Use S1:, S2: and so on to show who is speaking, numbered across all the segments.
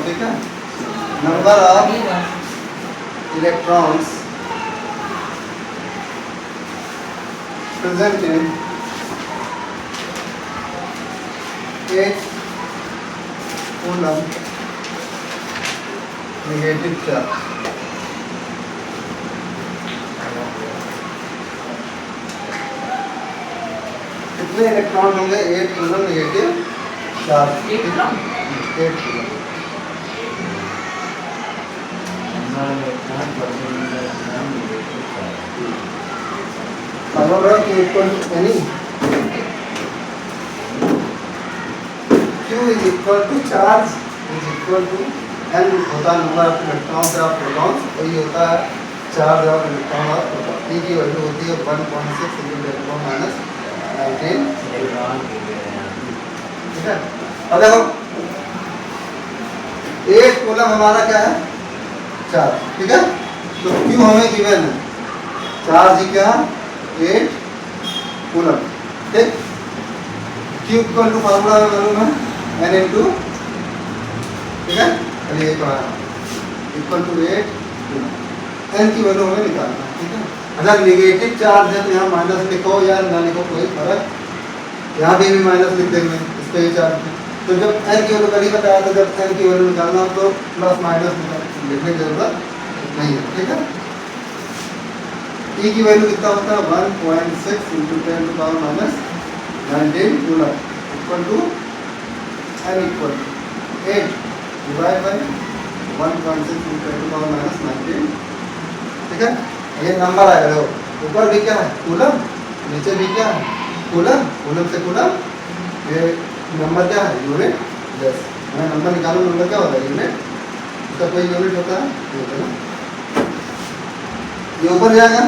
S1: ठीक है। Number of electrons present in 8 coulomb negative charge. कितने इलेक्ट्रॉन होंगे 8 coulomb negative charge? 8 coulomb. any Q is equal to charge is equal to N होता है number of electrons या protons, वही होता है चार्ज ऑफ इलेक्ट्रॉन और प्रोटॉन। E की वैल्यू होती है 1.6 × 10⁻⁹ ठीक है। अब देखो 8 कूलम हमारा क्या है चार्ज, ठीक है। तो Q हमें गिवन है, चार्ज ही क्या 8 कूलम, ठीक। Q इक्वल टू फार्मूला में मालूम है N इंटू, ठीक है, चलिए पढ़ा इक्वल टू 8 कूलम। N की वैल्यू हमें निकालना है, ठीक है। अगर नेगेटिव चार्ज है तो यहाँ माइनस लिखो या ना लिखो कोई फर्क, यहाँ भी माइनस लिख देंगे इस पे चार्ज में। तो जब N की वैल्यू कभी बताया था, जब N की वैल्यू निकालना हो तो प्लस माइनस लिखने की जरूरत नहीं है, ठीक है। E की वैल्यू कितना होता है 1.6 × 10⁻⁹ coulomb equal to N equal to 8 divide by 1.6 × 10⁻⁹, ठीक है। ये नंबर आएगा, देखो ऊपर भी क्या है कूलम, नीचे भी क्या है कूलम, कूलम से कूलम, ये नंबर क्या है यूनिट प्लस, मैं नंबर निकालूं नंबर क्या होता है यूनिट, इसका कोई यूनिट होता है ये होता है, ये ऊपर जाएगा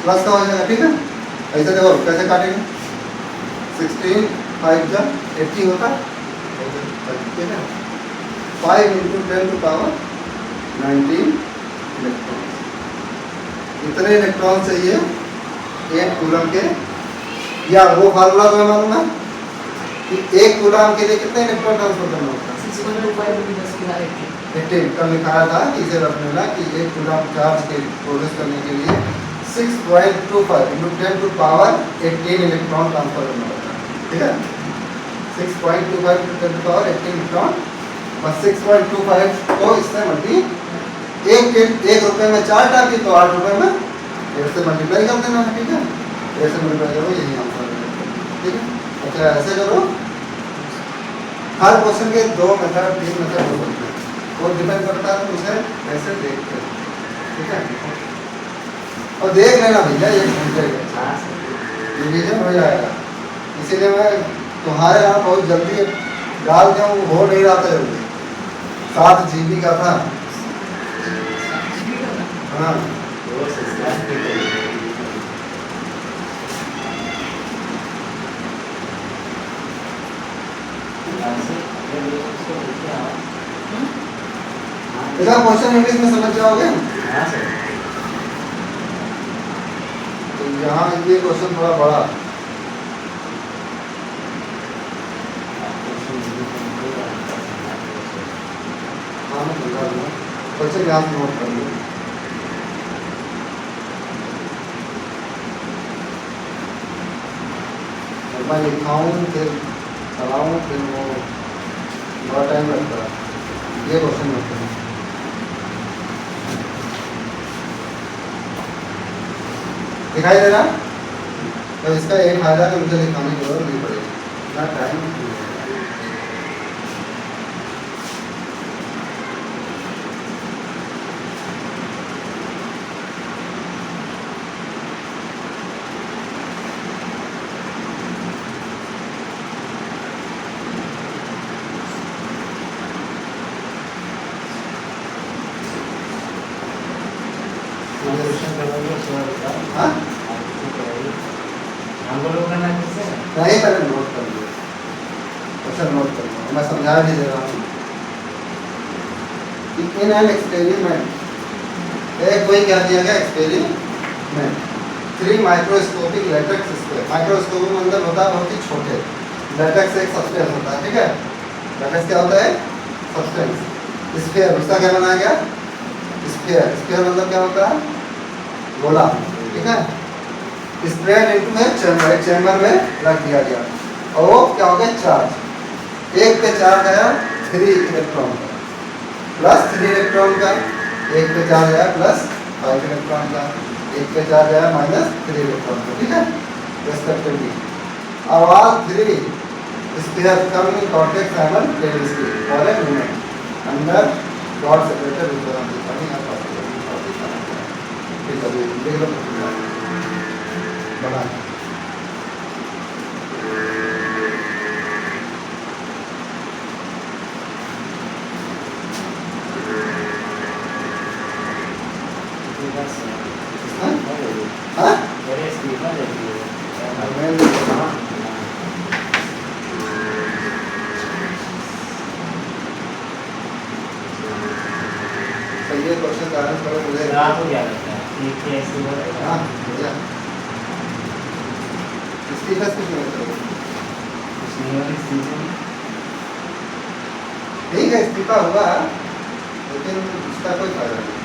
S1: प्लस का हो जाएगा, ठीक है। ऐसे देखो कैसे काटेंगे 16 5 जा 80 होता है, ठीक है। 5 × 10⁻19 इलेक्ट्रॉन, इतने इलेक्ट्रॉन चाहिए 8 कूलम के। या वो फार्मूला तो मालूम है कि 1 कूलम के लिए कितने इलेक्ट्रॉन ट्रांसफर करना होता है 18। कल लिखाया था कि इसे रख लेना कि 1 कूलम चार्ज के प्रोड्यूस करने के लिए 6.25 × 10⁻18 इलेक्ट्रॉन ट्रांसफर करना होता है, ठीक है। 6.25 × 10⁻18 इलेक्ट्रॉन और 6.25 को इससे मल्टी एक रुपए में 4 टाकी तो 8 रुपए में 1 से मल्टीप्लाई कर देना है, ठीक है। 1 से मल्टीप्लाई करो यही आंसर है, ठीक है। अच्छा ऐसे करो, हर क्वेश्चन के 2 मेथड 3 मेथड हो सकते हैं, वो डिपेंड करता है तो उसे ऐसे देखते हैं, ठीक है। और देख लेना भैया ये रिवीजन हो जाएगा, इसीलिए मैं तुम्हारे यहाँ बहुत जल्दी डाल दिया हूँ, हो नहीं रहा था जल्दी, 7 GB का था। हाँ इसका क्वेश्चन इंग्लिश में समझ जाओगे। तो यहाँ ये क्वेश्चन थोड़ा बड़ा, क्वेश्चन यहाँ से नोट कर लो। मैं लिखाऊँ फिर चलाऊँ फिर वो बड़ा टाइम लगता है, ये क्वेश्चन लगता है। दिखाई दे रहा, तो इसका एक फायदा कि मुझे लिखाने की जरूरत नहीं पड़ेगी, इतना टाइम नहीं पहले नोट कर लो, अच्छा नोट कर लो, मैं समझा भी दे रहा हूँ। इन एन एक्सपेरिमेंट, कोई क्या दिया गया experiment 3 microscopic latex square, microscope में अंदर होता है बहुत ही छोटे, लेटेक्स एक सब्सटेंस होता है, ठीक है। लेटेक्स क्या होता है सब्सटेंस, स्फीयर, उसका क्या बनाया गया? स्फीयर। स्फीयर मतलब क्या होता है? गोला, ठीक है। स्प्रेड इनटू ए चैम्बर, एक चैम्बर में रख दिया गया और वो क्या हो गया? चार्ज। एक पे चार्ज आया 3 इलेक्ट्रॉन का प्लस 3 इलेक्ट्रॉन का, एक पे चार्ज आया प्लस 5 इलेक्ट्रॉन का, एक पे चार्ज आया माइनस 3 इलेक्ट्रॉन का, ठीक है, रेस्पेक्टिवली। अब all 3 sphere come in contact simultaneously for a moment under god separated region of the पानी और पॉसिबल ऑफ द पानी। ठीक है, देख लो बना ये क्वेश्चन का आंसर करो मुझे।
S2: आपको क्या लगता है ठीक है ऐसे बोलेगा?
S1: हाँ बढ़िया। इसकी बस कुछ नहीं करो।
S2: कुछ नहीं होगा इस चीज़ में।
S1: ठीक है इस्तीफा हुआ लेकिन उसका कोई फायदा नहीं।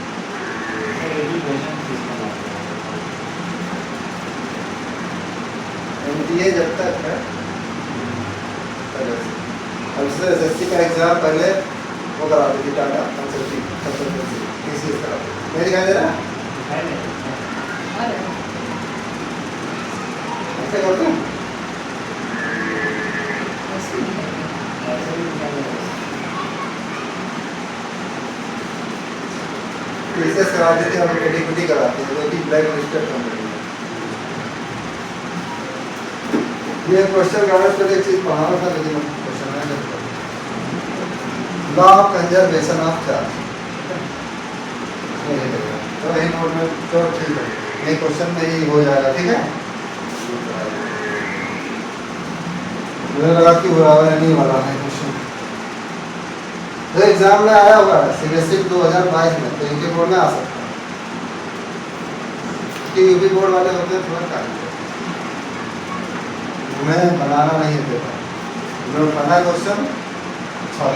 S2: एक ही क्वेश्चन किसका मारता है?
S1: एनटीए जब तक है अब से एसएससी का एग्जाम पहले वो कराते थे टाटा कंसल्टेंसी टीसीएस कराते नहीं दिखाई दे रहा
S2: है नहीं?
S1: ऐसे करते हैं
S2: ऐसे भी निकाल रहे हैं।
S1: टीसीएस कराते थे और एडीपीटी कराते थे, वो भी ब्लैक लिस्टेड कंपनी है। ये क्वेश्चन का आंसर एक चीज पढ़ाना था लेकिन क्वेश्चन है law of conservation of charge तो यही नोट में तो ठीक है, ये क्वेश्चन में ही हो जाएगा, ठीक है। मुझे लगा कि बराबर नहीं वाला है क्वेश्चन, तो एग्जाम में आया हुआ है सीबीएसई 2022 में, तो इनके बोर्ड में आ सकता है कि यूपी बोर्ड वाले होते हैं थोड़ा टाइम उन्हें बनाना नहीं है पेपर, उन्हें पढ़ना क्वेश्चन अच्छा।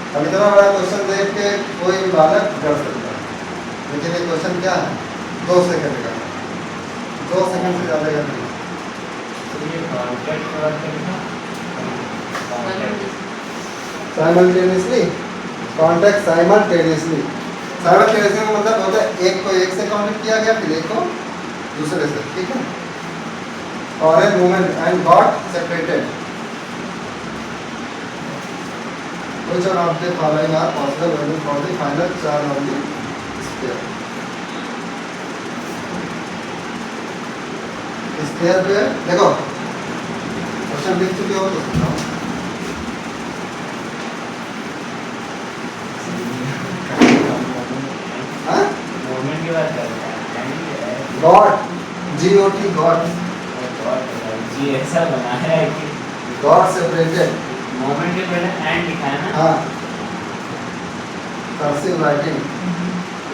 S1: अब इतना बड़ा क्वेश्चन देख के कोई बालक कर सकता है, लेकिन ये क्वेश्चन क्या है 2 सेकंड का, 2 सेकंड से ज़्यादा का नहीं।
S2: तो ये कॉन्टैक्ट का बात करेगा
S1: साइमल्टेनियसली कॉन्टैक्ट साइमल्टेनियसली साइमल्टेनियसली का मतलब होता है एक को एक से कॉन्टैक्ट किया गया फिर एक को दूसरे से, ठीक है, और a movement and got separated which one of the following are possible value for the final charge of the sphere? Sphere पे देखो क्वेश्चन लिख चुके हो तो सुनाओ। हाँ
S2: मोमेंट की बात कर रहे हैं
S1: गॉड GOT गॉड
S2: जी ऐसा बना है कि
S1: गॉड सेपरेटेड
S2: मोमेंट के पहले एंड लिखा है ना।
S1: हाँ कर्सिव राइटिंग,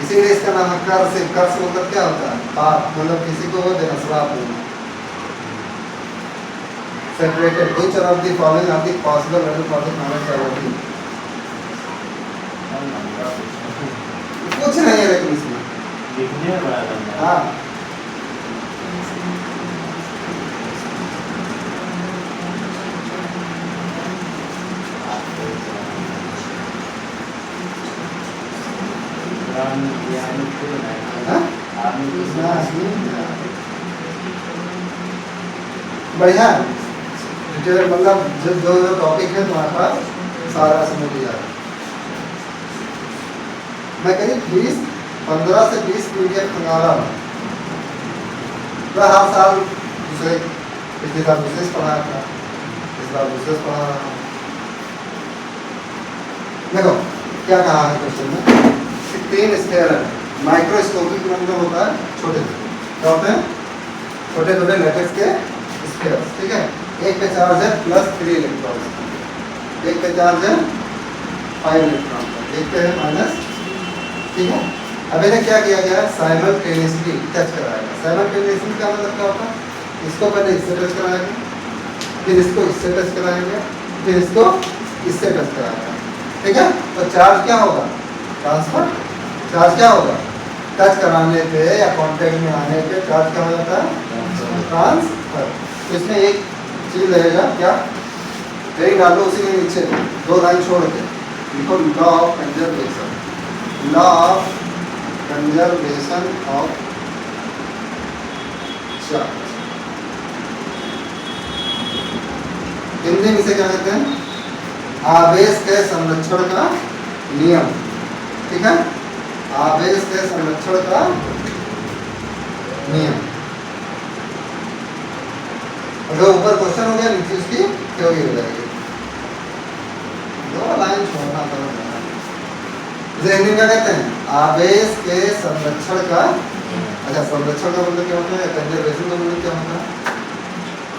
S1: इसीलिए इसका नाम है कर्सिव। कर्स मतलब क्या होता है? पाप, मतलब किसी को वो देना, श्राप देना। Separated which of the following are the possible value for the final charge? कुछ नहीं है लेकिन इसमें
S2: लिखने में बड़ा लंबा है।
S1: हाँ बढ़िया डिटेल, मतलब जो टॉपिक है तुम्हारे पास सारा समझ लिया। मैं करीब 15 से 20 पीडीएफ मंगा रहा हूँ, मैं हर साल दूसरे, पिछले साल दूसरे से पढ़ाया था, इस बार दूसरे से पढ़ा रहा हूँ। देखो क्या कहा है क्वेश्चन में, 3 स्फीयर है, माइक्रोस्कोपिक मतलब होता है छोटे से, क्या होते हैं छोटे छोटे लेटेक्स के स्फीयर, ठीक है। एक पे चार्ज है +3 इलेक्ट्रॉन, एक पे चार्ज है 5 इलेक्ट्रॉन, एक पे है माइनस, ठीक है। अब इन्हें क्या किया गया है, साइमल्टेनियसली टच कराया गया। साइमल्टेनियसली का मतलब क्या होता है, इसको पहले इससे टच कराया गया, फिर इसको इससे टच कराया गया, फिर इसको इससे टच कराना है, ठीक है। तो चार्ज क्या होगा, ट्रांसफर। चार्ज क्या होगा, टच कराने पे या कांटेक्ट में आने पे चार्ज क्या हो जाता है, ट्रांसफर। तो इसमें एक चीज रहेगा क्या, हेडिंग डाल लो उसी के नीचे 2 लाइन छोड़ के लिखो, law of conservation, law of conservation of charge. Hindi में इसे क्या कहते हैं, आवेश के संरक्षण का नियम, ठीक है, आवेश के संरक्षण का नियम। अगर ऊपर क्वेश्चन हो गया नीचे उसकी थ्योरी हो जाएगी, 2 लाइन छोड़ना पड़ेगा। इसे हिंदी में क्या कहते हैं, आवेश के संरक्षण का, अच्छा संरक्षण का मतलब क्या होता है, कंजर्वेशन का मतलब क्या होता है,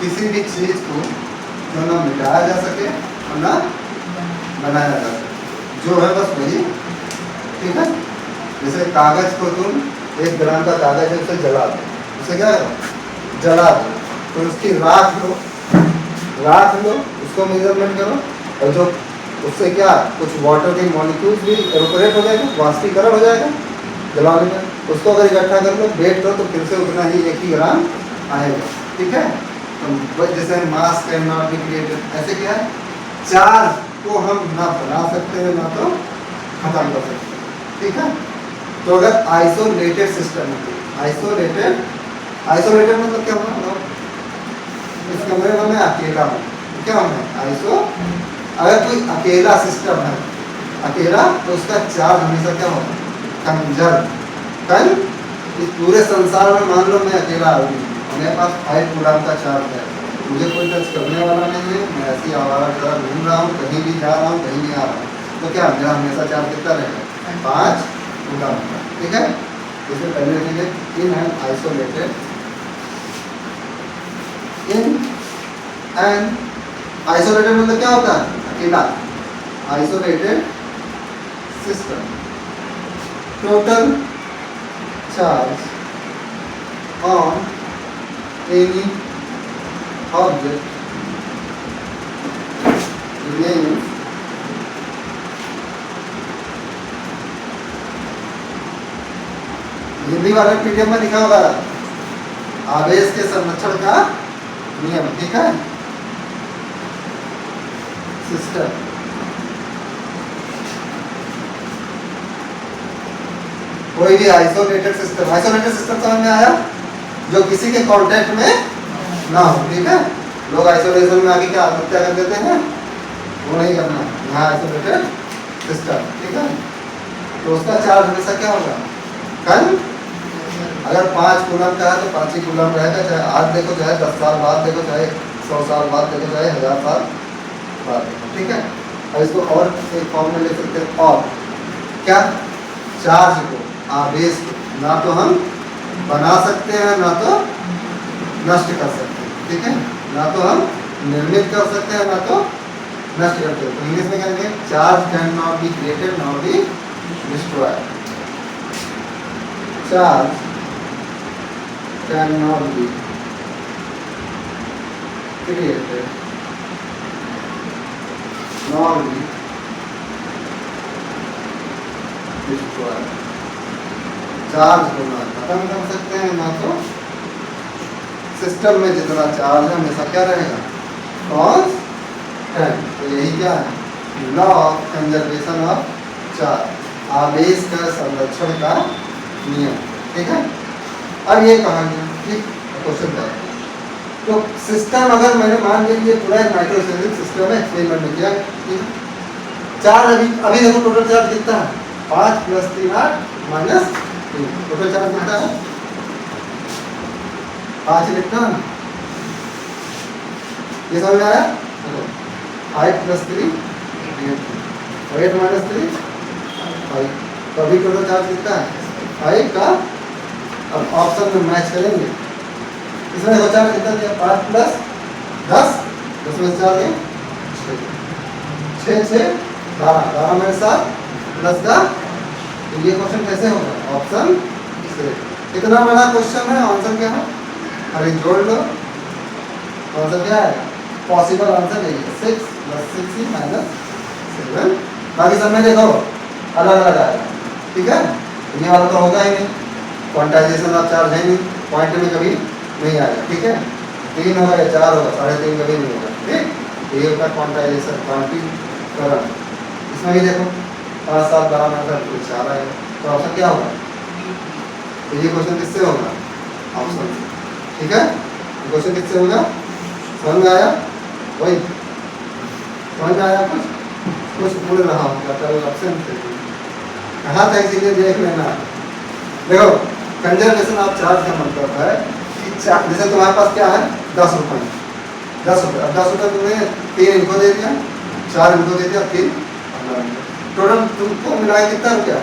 S1: किसी भी चीज को जो ना मिटाया जा सके और ना बनाया जा सके, जो है बस वही, ठीक है। जैसे कागज को तुम 1 ग्राम का कागज है उसे जला दो, उसे क्या करो, जला दो, तो उसकी राख लो, उसको मेजरमेंट करो, और जो उससे क्या कुछ वाटर के मॉलिक्यूल्स भी एवोपोरेट हो जाएगा, वाष्पीकरण हो जाएगा जलाने में, उसको अगर इकट्ठा कर लो, वेट करो, तो फिर से उतना ही 1 ही ग्राम आएगा, ठीक है। तो जैसे मास कैन नॉट बी क्रिएटेड, ऐसे क्या है, चार्ज को हम ना बना सकते हैं ना तो खत्म कर सकते हैं, ठीक है। तो अगर आइसोलेटेड सिस्टम है, आइसोलेटेड मतलब क्या होगा, इस कमरे में मैं अकेला हूँ, क्या हूँ अगर कोई अकेला सिस्टम है, अकेला, तो उसका चार्ज हमेशा क्या होगा, कंजर्व। इस पूरे संसार में मान लो मैं अकेला आदमी, मेरे पास 5 कूलम का चार्ज है, मुझे कोई टच करने वाला नहीं है, मैं ऐसी आवारा तरह घूम रहा हूँ, कहीं भी जा रहा हूँ, कहीं भी आ रहा हूँ, तो क्या मेरा हमेशा चार्ज कितना रहेगा, 5 कूलम, ठीक है। इससे पहले लिखेंगे in an isolated, in an isolated मतलब क्या होता है, अकेला, isolated system, total charge on any object remains Hindi वाले पीडीएफ में लिखा होगा आवेश के संरक्षण का नियम, ठीक है। सिस्टम कोई भी आइसोलेटेड सिस्टम समझ में आया, जो किसी के कांटेक्ट में ना हो, ठीक है। लोग आइसोलेशन में आके क्या आत्महत्या कर देते हैं, वो नहीं करना, यहाँ आइसोलेटेड सिस्टम, ठीक है। तो उसका चार्ज हमेशा क्या होगा, कल अगर 5 कूलम का है तो 5 ही कूलम रहेगा, चाहे आज देखो, चाहे 10 साल बाद देखो, चाहे 100 साल बाद देखो, चाहे 1000 साल बाद देखो, ठीक है। और इसको और एक फॉर्म में ले सकते हैं, और क्या, चार्ज को, आवेश को ना तो हम बना सकते हैं ना तो नष्ट कर सकते हैं, ठीक है, ना तो हम निर्मित कर सकते हैं ना तो नष्ट करते हैं। तो इंग्लिश में कहेंगे charge can not be created not be destroyed, charge can not be created not be destroyed. Charge को ना खत्म कर सकते हैं ना तो सिस्टम में जितना चार्ज है हमेशा क्या रहेगा, कांस्टेंट। तो यही क्या है, law of conservation of charge, आवेश का संरक्षण का नियम, ठीक है। अब ये कहानी, ठीक, क्वेश्चन था, तो सिस्टम अगर मैंने मान लिया पूरा एक माइक्रोस्कोपिक सिस्टम है, एक्सपेरिमेंट में किया, ठीक है। चार्ज अभी देखो टोटल चार्ज कितना है, 5 + 3 8 -3, टोटल चार्ज कितना है, 5 इलेक्ट्रॉन। ये समझ में आया, 5 + 3 8 - 3 5, तो अभी टोटल चार्ज कितना है, 5 का। अब ऑप्शन में मैच करेंगे, इसमें देखो चार्ज कितना दिया, 5 + 10, 10 में 4 दिया 6 6 12 12 मेरे साथ प्लस का। तो ये क्वेश्चन कैसे होगा, ऑप्शन से। कितना बड़ा क्वेश्चन है, आंसर क्या है, अरे जोड़ लो, आंसर क्या है, पॉसिबल आंसर यही है, 6 + 6 - बाकी सब में देखो अलग अलग आएगा, ठीक है। ये वाला तो होगा ही नहीं, क्वांटाइजेशन ऑफ चार्ज है नहीं, पॉइंट में कभी नहीं आएगा, ठीक है। 3 होगा या 4 होगा, 3.5 कभी नहीं होगा, ठीक। ये होगा क्वांटाइजेशन क्वांटिकरण। इसमें भी देखो 5 7 12 9 कुछ आ रहा है, तो ऑप्शन क्या होगा? तो ये क्वेश्चन किससे होगा? ऑप्शन से, ठीक है। क्वेश्चन किससे होगा? समझ में आया? वही समझ में आया? कुछ बोल रहा हूँ क्या करो ऑप्शन से, कहाँ तक चीजें देख लेना। देखो कंजर्वेशन ऑफ चार्ज का मतलब है कि जैसे तुम्हारे पास क्या है 10 रुपये, 10 रुपये, अब 10 रुपये तुमने 3 इनको दे दिया, 4 इनको दे दिया, 3 टोटल तुमको मिला के कितना रुपया?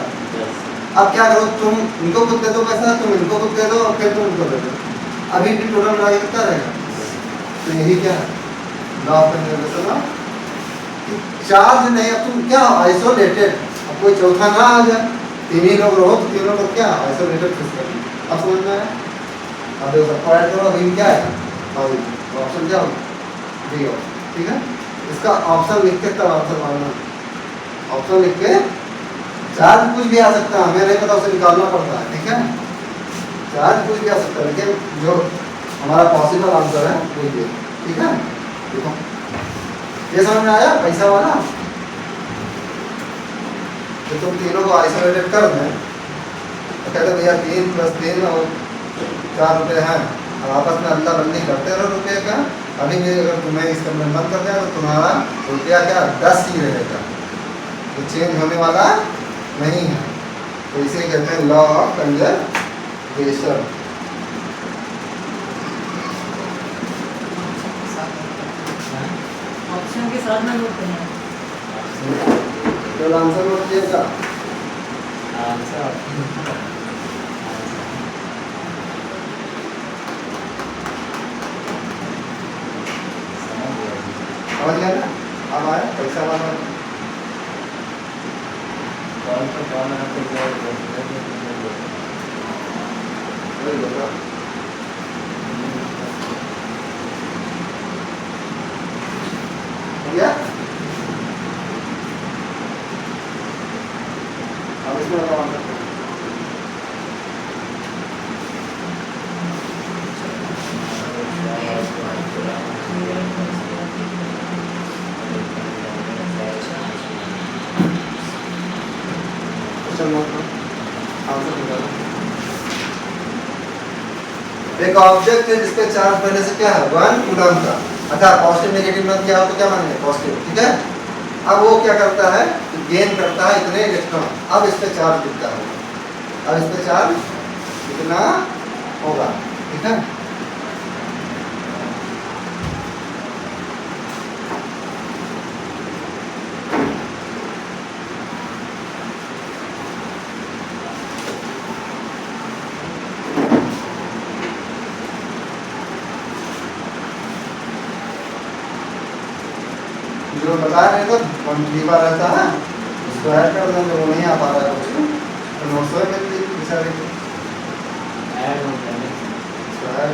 S1: अब क्या करो, तुम इनको खुद दे दो पैसा, तुम इनको खुद दे दो और फिर तुम इनको दे दो, अभी भी टोटल मिला के कितना रहेगा? तो यही क्या है law of conservation of charge. नहीं अब तुम क्या आइसोलेटेड, अब कोई चौथा ना आ जाए, 3 ही लोग रहो तो तीनों लोग क्या आइसोलेटेड फिक्स कर। अब समझ में आया? अब देखो सबको ऐड करो, अभी क्या है ऑप्शन क्या होगा? डी ऑप्शन, ठीक है। इसका ऑप्शन लिख के तब आंसर मानना, ऑप्शन लिख के चार्ज कुछ भी आ सकता है, हमें नहीं पता उसे निकालना पड़ता है, ठीक है। चार्ज कुछ भी आ सकता है, लेकिन जो हमारा पॉसिबल आंसर है वो ये, ठीक है। देखो ये समझ में आया पैसा वाला? तो तुम तीनों को आइसोलेटेड कर दें तो कहते भैया 3 + 3 और 4 रुपये हैं, अब आपस में अल्लाह बल्ली करते रहो रुपये का। अभी भी अगर तुम्हें इस कमरे में बंद कर दिया तो तुम्हारा रुपया क्या 10 ही रहेगा, तो चेंज होने वाला नहीं है। तो इसे कहते हैं लॉ ऑफ कंजर्वेशन।
S3: ऑप्शन के साथ में नोट करना है।
S1: तो आंसर नोट कीजिएगा।
S2: आंसर
S1: समझ गया ना? अब आया पैसा वाला
S2: कॉल पर कॉल आते
S1: वही होगा। हो गया? अब इसमें लगाओ आंसर। एक ऑब्जेक्ट है जिसपे चार्ज पहले से क्या है 1 कूलम का, अच्छा पॉजिटिव नेगेटिव में क्या हो तो क्या मानेंगे पॉजिटिव, ठीक है। अब वो क्या करता है गेन करता है इतने इलेक्ट्रॉन, अब इस पे चार्ज कितना होगा, अब इस पे चार्ज कितना होगा, ठीक है। जो बता रहे थे दीवार रहता है उसको ऐड कर देंगे, वो नहीं आ पा रहा है उसको तो नोट्स में मिल गई बेचारे को
S2: ऐड हो गया
S1: उसको ऐड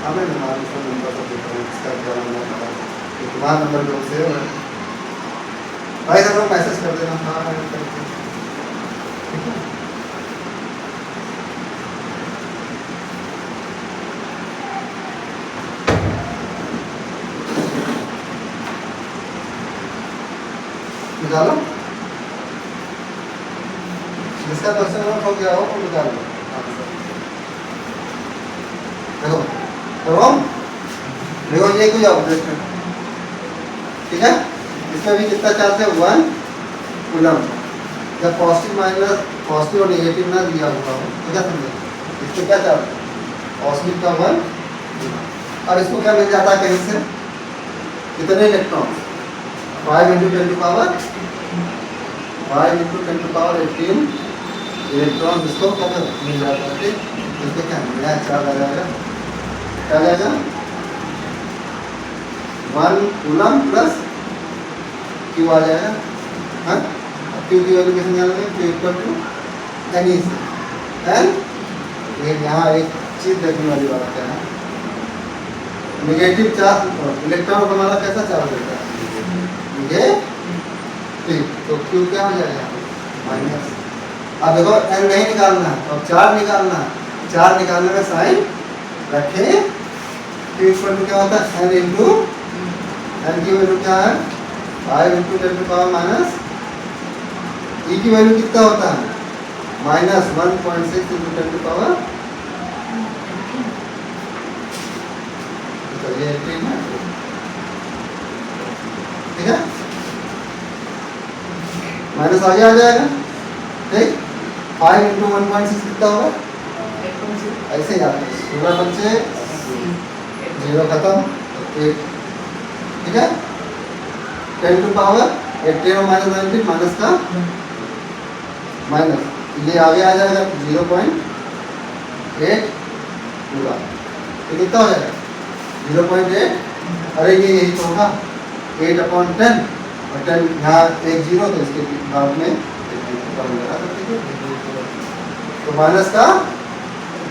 S1: हमें हमारे फोन नंबर पर देखो इसका क्या नंबर है तो तुम्हारा नंबर जो सेव है भाई सब लोग मैसेज कर देना हाँ ऐड करके, ठीक है। निकालो जिसका क्वेश्चन नोट हो गया हो वो निकाल लो देखो देखो देखो ये कोई ऑब्जेक्ट है, ठीक है। इसमें भी कितना चार्ज है 1 कूलम। जब पॉजिटिव और नेगेटिव ना दिया हुआ हो तो क्या समझे इसको क्या चार्ज है पॉजिटिव का 1। अब इसको क्या मिल जाता है कहीं से कितने इलेक्ट्रॉन 5 × 10⁻18 इलेक्ट्रॉन इसको क्या मिल जाता है, ठीक। इसको क्या नया चार्ज आ जाएगा, क्या आ जाएगा 1 कूलम प्लस क्यू आ जाएगा, हाँ। क्यू की वैल्यू कैसे जानेंगे, क्यू इक्वल टू एन से एन। यहाँ एक चीज देखने वाली बात क्या है नेगेटिव चार्ज इलेक्ट्रॉन हमारा कैसा चार्ज होता है ये ठीक, तो क्यू क्या हो जाएगा माइनस। अब देखो एन नहीं निकालना है, अब चार निकालना है। चार निकालने में साइन रखें। क्यू इक्वल टू क्या होता है एन इंटू एन की वैल्यू क्या है 5 इंटू 10 टू पावर माइनस ई की वैल्यू कितना होता है माइनस 1.6 इंटू 10 टू पावर तो ये 18 है। ठीक है, माइनस आगे आ जाएगा। ठीक, 5 इंटू 1.6 कितना होगा ऐसे ही आता है 16 बच्चे 0 खत्म 8। ठीक है, 10 टू पावर 18 और माइनस 19 माइनस का माइनस ये आगे आ जाएगा 0.8 पूरा तो कितना हो जाएगा 0.8। अरे ये यही तो होगा 8/10 और 10 यहाँ एक जीरो तो इसके बाद में तो माइनस का।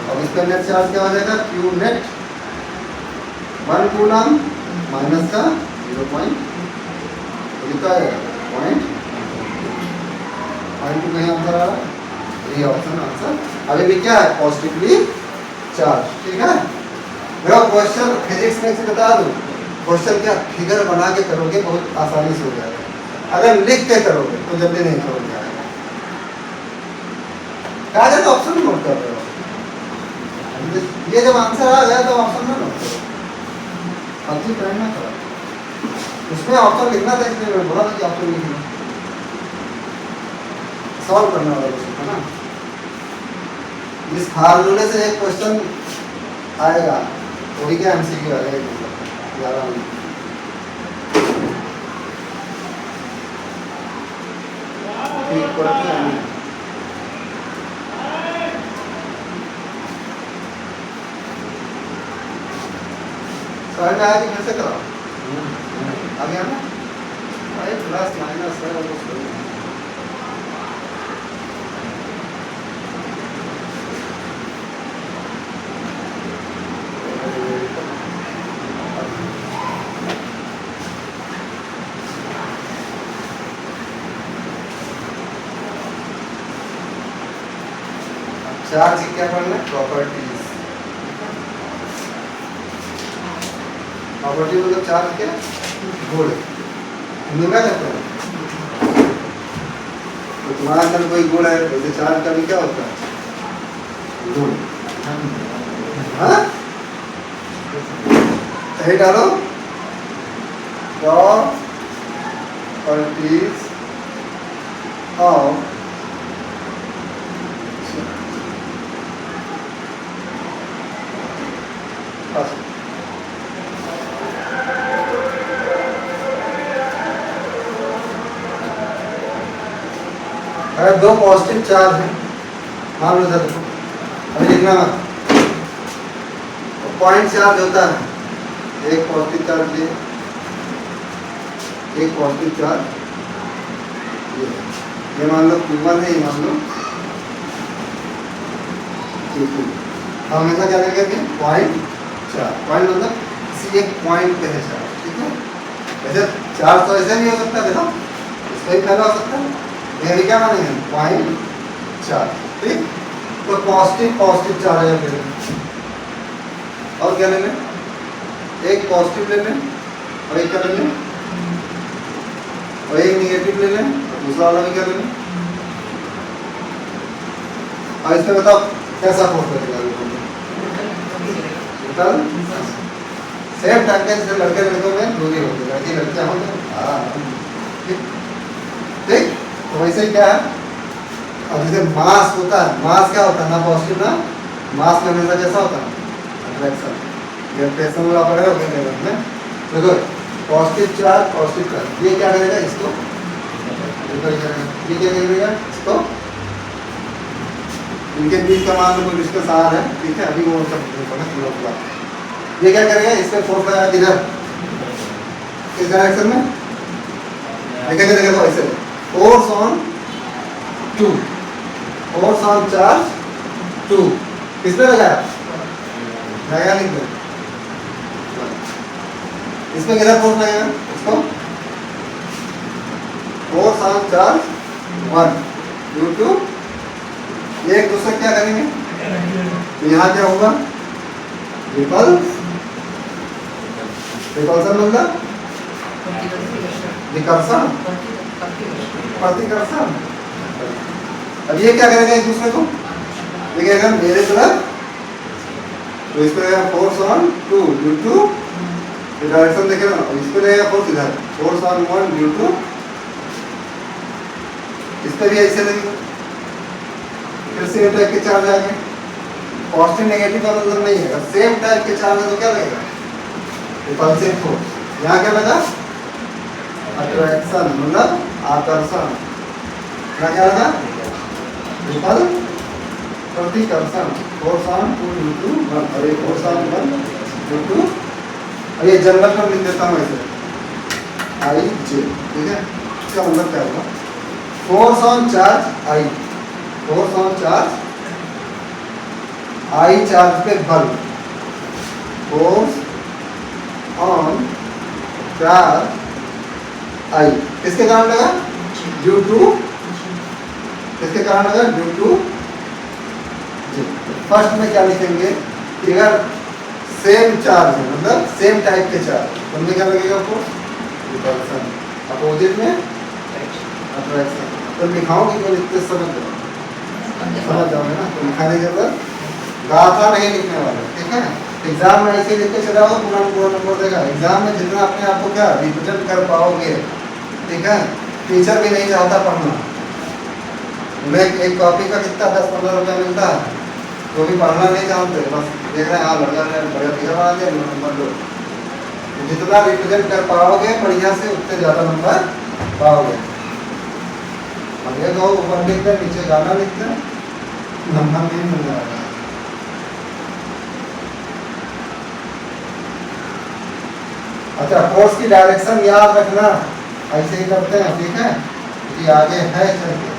S1: अब इसका नेट चार्ज क्या हो जाएगा क्यू नेट 1 कूलम माइनस का 0. कितना आएगा पॉइंट कहीं आंसर आ रहा है ये ऑप्शन आंसर अभी भी क्या है पॉजिटिवली चार्ज। ठीक है, मेरा क्वेश्चन फिजिक्स में से बता दूं क्वेश्चन क्या फिगर बना के करोगे बहुत आसानी से हो जाएगा। अगर लिख के करोगे तो जल्दी नहीं समझ में आएगा। क्या है तो ऑप्शन नोट कर रहे हो ये जब आंसर आ गया तो ऑप्शन में नोट करो अच्छी टाइम ना करो उसमें ऑप्शन लिखना था इसलिए मैं बोला था कि ऑप्शन लिखना सॉल्व करने वाला क्वेश्चन है ना। इस फार्मूले से एक क्वेश्चन आएगा वही क्या एमसीक्यू आएगा 11 में। ठीक करते हैं सर का आगे कैसे करो आ गया ना अरे प्लस माइनस है वो सही है। चार्ज की क्या पढ़ना है प्रॉपर्टीज। प्रॉपर्टी मतलब चार्ज क्या गुण हिंदी में कहते हैं तो तुम्हारा अंदर कोई गुण है वैसे चार्ज का भी क्या होता है गुण। हाँ सही डालो प्रॉपर्टीज ऑफ अगर दो पॉजिटिव चार्ज हैं मान लो सर अभी लिखना मत पॉइंट चार्ज होता है एक पॉजिटिव चार्ज ये एक पॉजिटिव चार्ज ये मान लो Q1 है ये मान लो Q2। हम हमेशा क्या करेंगे कि पॉइंट चार्ज पॉइंट मतलब किसी एक पॉइंट पे है चार्ज। ठीक है, वैसे चार्ज तो ऐसे भी हो सकता है देखो इसका भी फैला हो सकता है ये भी क्या मानेंगे पॉइंट चार्ज। ठीक, तो पॉजिटिव चार्ज है फिर और क्या ले लें एक पॉजिटिव ले लें और एक क्या ले लें और एक निगेटिव ले लें और दूसरा वाला भी क्या ले लें और इसमें बताओ कैसा फोर्स लगेगा सेम टाइम से लड़के लड़कों में दूरी होती है लड़की लड़कियां होते ठीक तो वैसे ही क्या है अब जैसे मास होता है मास क्या होता है ना पॉजिटिव ना मास में हमेशा कैसा होता है अट्रैक्शन ये टेंशन वाला पड़ेगा ओके देखो पॉजिटिव चार्ज ये क्या करेगा इसको ये क्या करेगा इसको इनके बीच का मान लो कोई डिस्टेंस आ रहा है। ठीक है, अभी वो सब ये क्या करेगा इस पर फोर्स लगाया इधर इस डायरेक्शन में देखेंगे देखो ऐसे force on 2 force on charge 2 किस पे लगाया लगाया नहीं पे इसमें किधर फोर्स लगेगा इसको force on charge 1 due to, ये एक दूसरे क्या करेंगे, तो यहाँ क्या होगा, रिपल्स, रिपल्सन मतलब विकर्षण, प्रतिकर्षण। अब ये क्या करेगा एक दूसरे को, ये कहेगा मेरे तरफ, तो इसको रहेगा force on 2 due to, direction देखे ना, इसको रहेगा फोर्स इधर, फोर्स ऑन 1 ड्यू टू, इस पर भी ऐसे लगेगा, फिर सेम टाइप के चार्ज आएंगे, पॉजिटिव नेगेटिव का मतलब नहीं है, सेम टाइप के चार्ज है तो क्या लगेगा, रिपल्सिव फोर्स। यहाँ क्या लगा, अट्रैक्शन मतलब आकर्षण, यहाँ क्या लगा, रिपल, प्रतिकर्षण, फोर्स ऑन 2 ड्यू टू 1, और ये फोर्स ऑन 1 ड्यू टू, और ये जनरल में लिख देता हूँ ऐसे, आई जे, ठीक है, इसका मतलब क्या होगा, force on charge I, force on charge I, charge पे बल, फोर्स ऑन चार्ज आई, किसके कारण लगा, ड्यू टू, किसके कारण लगा, ड्यू टू, फर्स्ट में क्या लिखेंगे, अगर सेम चार्ज है मतलब सेम टाइप के चार्ज, तो उनमें क्या लगेगा फोर्स, रिपल्सन, अपोजिट में अट्रैक्शन। तो लिखाओगे तो लिखते समझ जाओगे ना, तो लिखाने की जरूरत, गाथा नहीं लिखने वाले, ठीक है। एग्जाम में ऐसे लिख के चला हो, पूरा नंबर देगा, एग्जाम में जितना अपने आप को क्या रिप्रेजेंट कर पाओगे, ठीक है। टीचर भी नहीं चाहता पढ़ना, उन्हें एक कॉपी का कितना 10-15 रुपया मिलता है, तो भी पढ़ना नहीं चाहते, बस देख रहे हैं हाँ लड़का ने बढ़िया टीचर बना दिया, नंबर लो। जितना रिप्रेजेंट कर पाओगे बढ़िया से, उतने ज़्यादा नंबर पाओगे। अब ये तो ऊपर लिखते हैं, नीचे गाना लिखते हैं, नंबर नहीं मिल जाएगा। अच्छा, फोर्स की डायरेक्शन याद रखना, ऐसे ही करते हैं, ठीक है, कि आगे है चल के।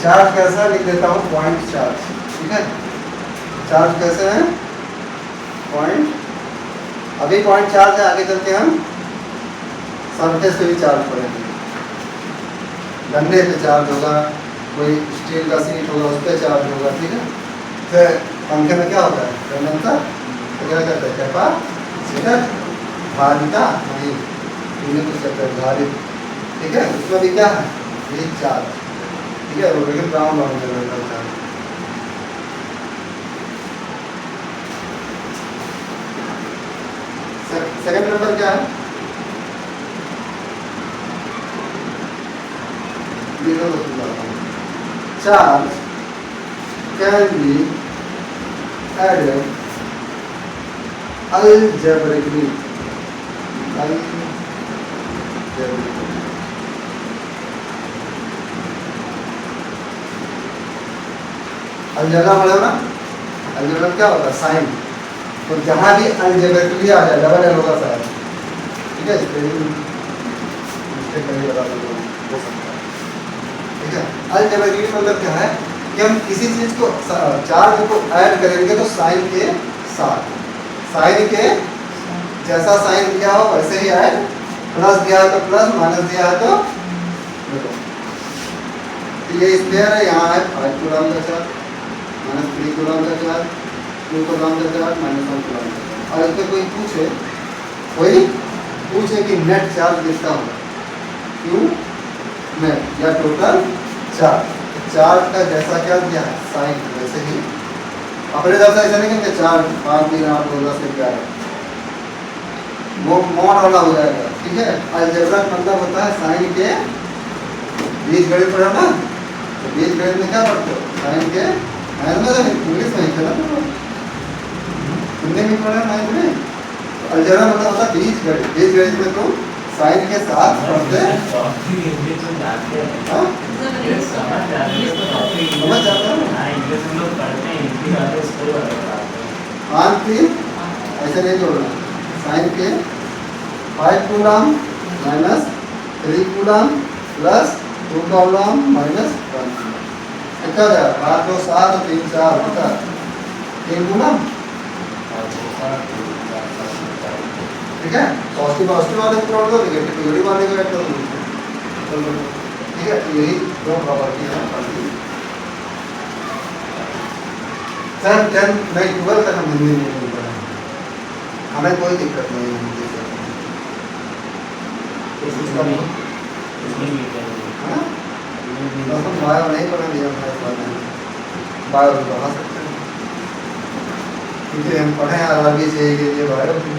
S1: चार्ज कैसा लिख देता हूँ, पॉइंट चार्ज, ठीक है। चार्ज कैसे है, पॉइंट, अभी पॉइंट चार्ज है, आगे चल के हम सरफेस पे भी चार्ज करेंगे, गन्ने पे चार्ज होगा, कोई स्टील का सीट होगा उस पर चार्ज होगा, ठीक है। फिर पंखे में क्या होता है, कंडेंसर, तो क्या कहते हैं, कैपेसिटर, धारिता नहीं, इन्हें कुछ कहते हैं धारित, ठीक है। उसमें भी क्या है, ये चार्ज, ठीक है, वो लेकिन ब्राउन वाला चार्ज। सेकंड नंबर क्या है, charge can be added algebraically, algebra पढ़े हो ना, अलजेब्रा क्या होता है, साइन, तो जहाँ भी अलजेब्रिकली आ जाए, डबल एल होगा साइन, ठीक है, मिस्टेक नहीं लगा हो सकता है, ठीक है। अलजेब्रिकली मतलब क्या है कि हम किसी चीज को, चार्ज को ऐड करेंगे तो साइन के साथ, साइन के जैसा साइन दिया हो वैसे ही ऐड, प्लस दिया है तो प्लस, माइनस दिया है तो देखो, तो ये स्क्वायर है, यहाँ है 5 कूलम का चार्ज, -3 कूलम का चार्ज, 2 कूलम का चार्ज, -1 कूलम का चार्ज। और इसमें कोई पूछे कि नेट चार्ज कितना होगा, क्यू नेट या टोटल चार्ज, चार्ज का जैसा क्या दिया है साइन, वैसे ही अपने तरफ से ऐसा नहीं कि चार्ज 5 3 8 2 10 11, वो मॉड वाला हो जाएगा, ठीक है। अलजेब्रा का मतलब होता है साइन के, बीजगणित पढ़ा ना, तो बीजगणित में क्या पढ़ते हो, साइन के, मैथ में तो इंग्लिश में ही था ना, हिंदी में पढ़ा मैथ में, तो अलजेब्रा मतलब होता है बीजगणित, बीजगणित में तो साइन के साथ पढ़ते हैं,
S3: ज्यादा
S2: ये समझ जाते हैं,
S3: इंग्लिश बताओ।
S1: समझ जाते हैं?
S2: हाँ, इंग्लिश हम लोग पढ़ते हैं, हिंदी वाले स्कूल वाले पढ़ाते हैं।
S1: आन तीन ऐसे नहीं जोड़ना, साइन के 5 coulomb minus 3 coulomb plus 2 coulomb minus 1 कितना हो जाएगा? 8 2 7 और 3 4 कितना? 3 कूलम।
S2: और दूसरा
S1: ठीक है, पॉजिटिव वाले को जोड़ दो, नेगेटिव वाले को ऐड कर दो। ठीक है, तो यही दो प्रॉपर्टी है पढ़ती। सर 10 नहीं 12 तक हम हिंदी में नहीं पढ़े, हमें कोई दिक्कत नहीं है हिंदी से। कुछ उसका नहीं
S2: इसमें भी क्या है?
S1: हाँ,
S2: इसमें
S1: बस हम बायो नहीं पढ़ेंगे, हम इस बात में बायो भी पढ़ा सकते हैं, क्योंकि हम पढ़े हैं अरबी से के लिए बायो भी।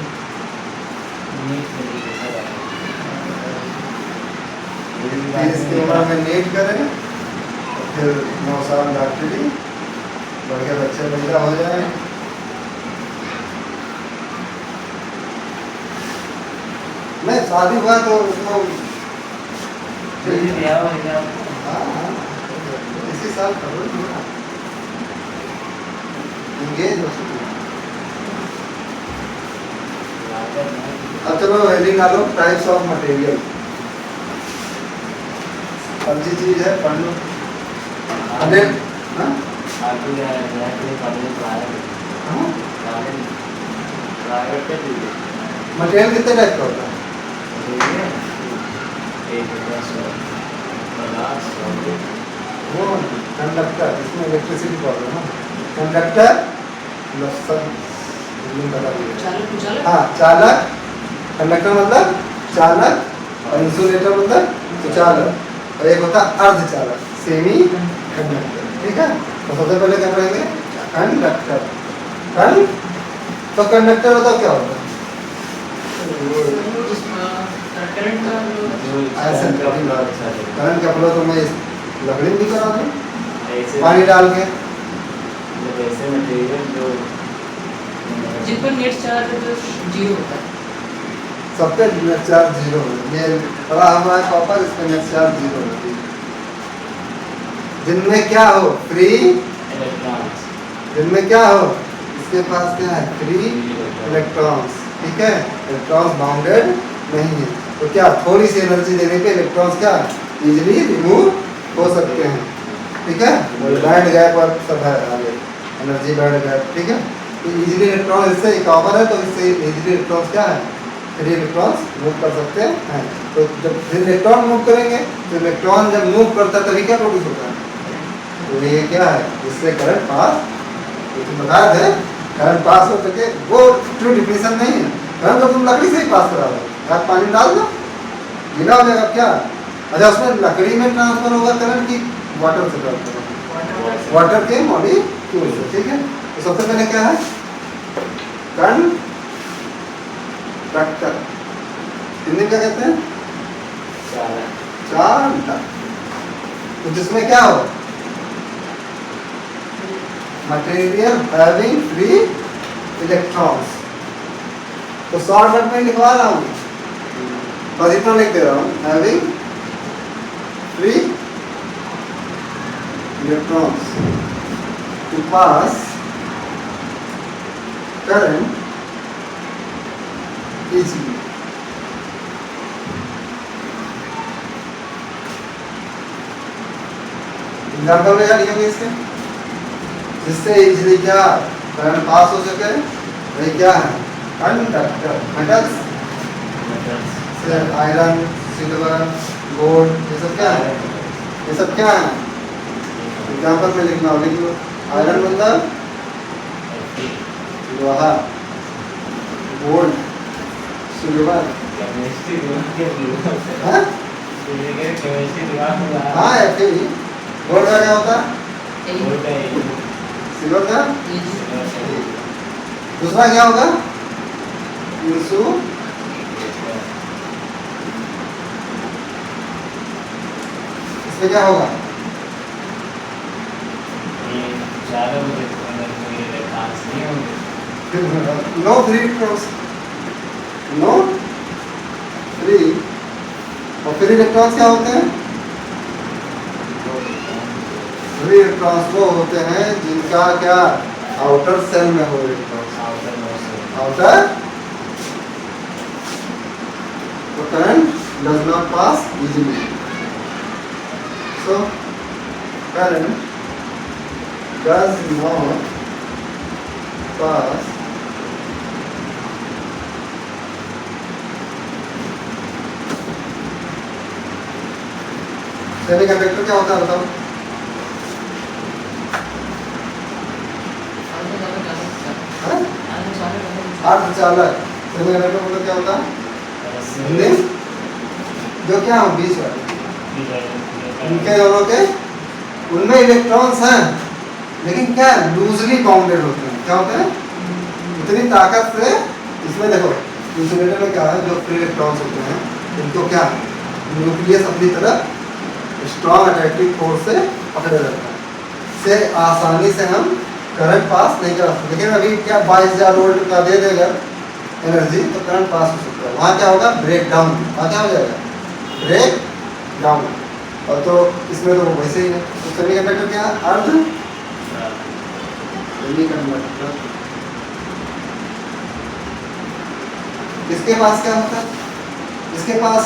S1: फिर इसके उम्र में नीट करें और फिर 9 साल डॉक्टरी, बढ़िया बच्चे पैदा हो जाए। नहीं शादी हुआ तो उसको हाँ, इसी साल करो एंगेज हो सकते। अब चलो हेडिंग डालो, टाइप्स ऑफ मटेरियल। अच्छी चीज है, पढ़ लो। हाँ? हाँ? मटेरियल कितने टाइप का होता है? वो कंडक्टर, इसमें इलेक्ट्रिसिटी प्रॉब्लम है। कंडक्टर सब बता दिए।
S3: चालक
S1: हाँ, चालक, कंडक्टर मतलब चालक, और इंसुलेटर मतलब सुचालक, और एक होता है अर्धचालक, सेमी कंडक्टर। ठीक है, तो सबसे पहले क्या पढ़ेंगे? कंडक्टर। तो कंडक्टर होता क्या होता है? ऐसे करंट का फ्लो तो मैं इस लकड़ी में भी करा दूँ, पानी डाल के।
S2: ऐसे मटेरियल जो
S3: जिन पर नेट चार्ज जो 0 होता है,
S1: सब पे नेट चार्ज 0 है। ये बड़ा हमारा कॉपर, इसका नेट चार्ज 0 है। जिनमें क्या हो? फ्री
S2: इलेक्ट्रॉन्स,
S1: जिनमें क्या हो? इसके पास क्या है? Free electrons. ठीक है, इलेक्ट्रॉन्स बाउंडेड नहीं है, तो क्या थोड़ी सी एनर्जी देने पे इलेक्ट्रॉन्स क्या इजीली रिमूव हो सकते हैं। ठीक है, बैंड गैप और सब है आगे, एनर्जी बैंड गैप। ठीक है, तो इजीली इलेक्ट्रॉन, इससे कॉपर है तो इससे इजीली इलेक्ट्रॉन्स क्या है? फ्री इलेक्ट्रॉन्स मूव कर सकते हैं। तो जब इलेक्ट्रॉन मूव करेंगे, तो इलेक्ट्रॉन जब मूव करता है तभी क्या प्रोड्यूस होता है? तो ये क्या है? इससे करंट पास, बताया थे करंट पास हो सके, वो ट्रू डिफिनेशन नहीं है। करंट तो तुम लकड़ी से ही पास करा दो, आप पानी डाल दो, गीला हो जाएगा क्या? अच्छा, उसमें लकड़ी में ट्रांसफर होगा करंट की वाटर से ट्रांसफर होगा? वाटर के मॉलिक्यूल से। ठीक है, तो सबसे पहले क्या है? कंडक्टर, हिंदी में क्या कहते हैं? चालक। तो जिसमें क्या हो? Material having free electrons. तो शॉर्ट कट में लिखवा रहा हूँ, बस इतना लिख दे रहा हूँ, having free electrons to pass current easily. Example में क्या लिखेंगे इसके? जिससे इजीली क्या करंट पास हो सके, वही क्या है? कंडक्टर। मेटल्स से आयरन, सिल्वर, गोल्ड, ये सब क्या है? ये सब क्या है? एग्जाम्पल में लिखना, लिख लो। आयरन मतलब लोहा, गोल्ड, सिल्वर। हाँ, हाँ ऐसे ही। गोल्ड का क्या होता है? सिल्वर का दूसरा क्या होगा? इंसु, इसमें क्या होगा? No free electrons, no free. और फ्री इलेक्ट्रॉन्स क्या होते हैं? फ्री इलेक्ट्रॉन्स वो होते हैं जिनका क्या आउटर सेल में हो इलेक्ट्रॉन्स,
S2: आउटर मोस्ट
S1: आउटर, तो current does not pass easily, so current does not pass semiconductor क्या होता है बताओ? हाँ? अर्धचालक। सेमीकंडक्टर मतलब क्या होता है? हिंदी जो क्या हो बीच वाले उनके दोनों के उनमें इलेक्ट्रॉन्स हैं लेकिन क्या लूजली बाउंडेड होते हैं। क्या होते हैं? इतनी ताकत से, इसमें देखो इंसुलेटर में क्या है, जो फ्री इलेक्ट्रॉन्स होते हैं उनको क्या न्यूक्लियस अपनी तरफ स्ट्रॉन्ग अट्रैक्टिव फोर्स से पकड़े रहता है, से आसानी से हम करंट पास नहीं कर सकते। लेकिन अभी क्या 22,000 वोल्ट का दे देगा एनर्जी तो करंट पास हो सकता है। वहाँ क्या होगा? Break down. वहाँ क्या हो जाएगा? Break down. और तो इसमें तो वैसे ही है। तो सेमीकंडक्टर क्या अर्ध सेमीकंडक्टर, इसके पास क्या होता है? इसके पास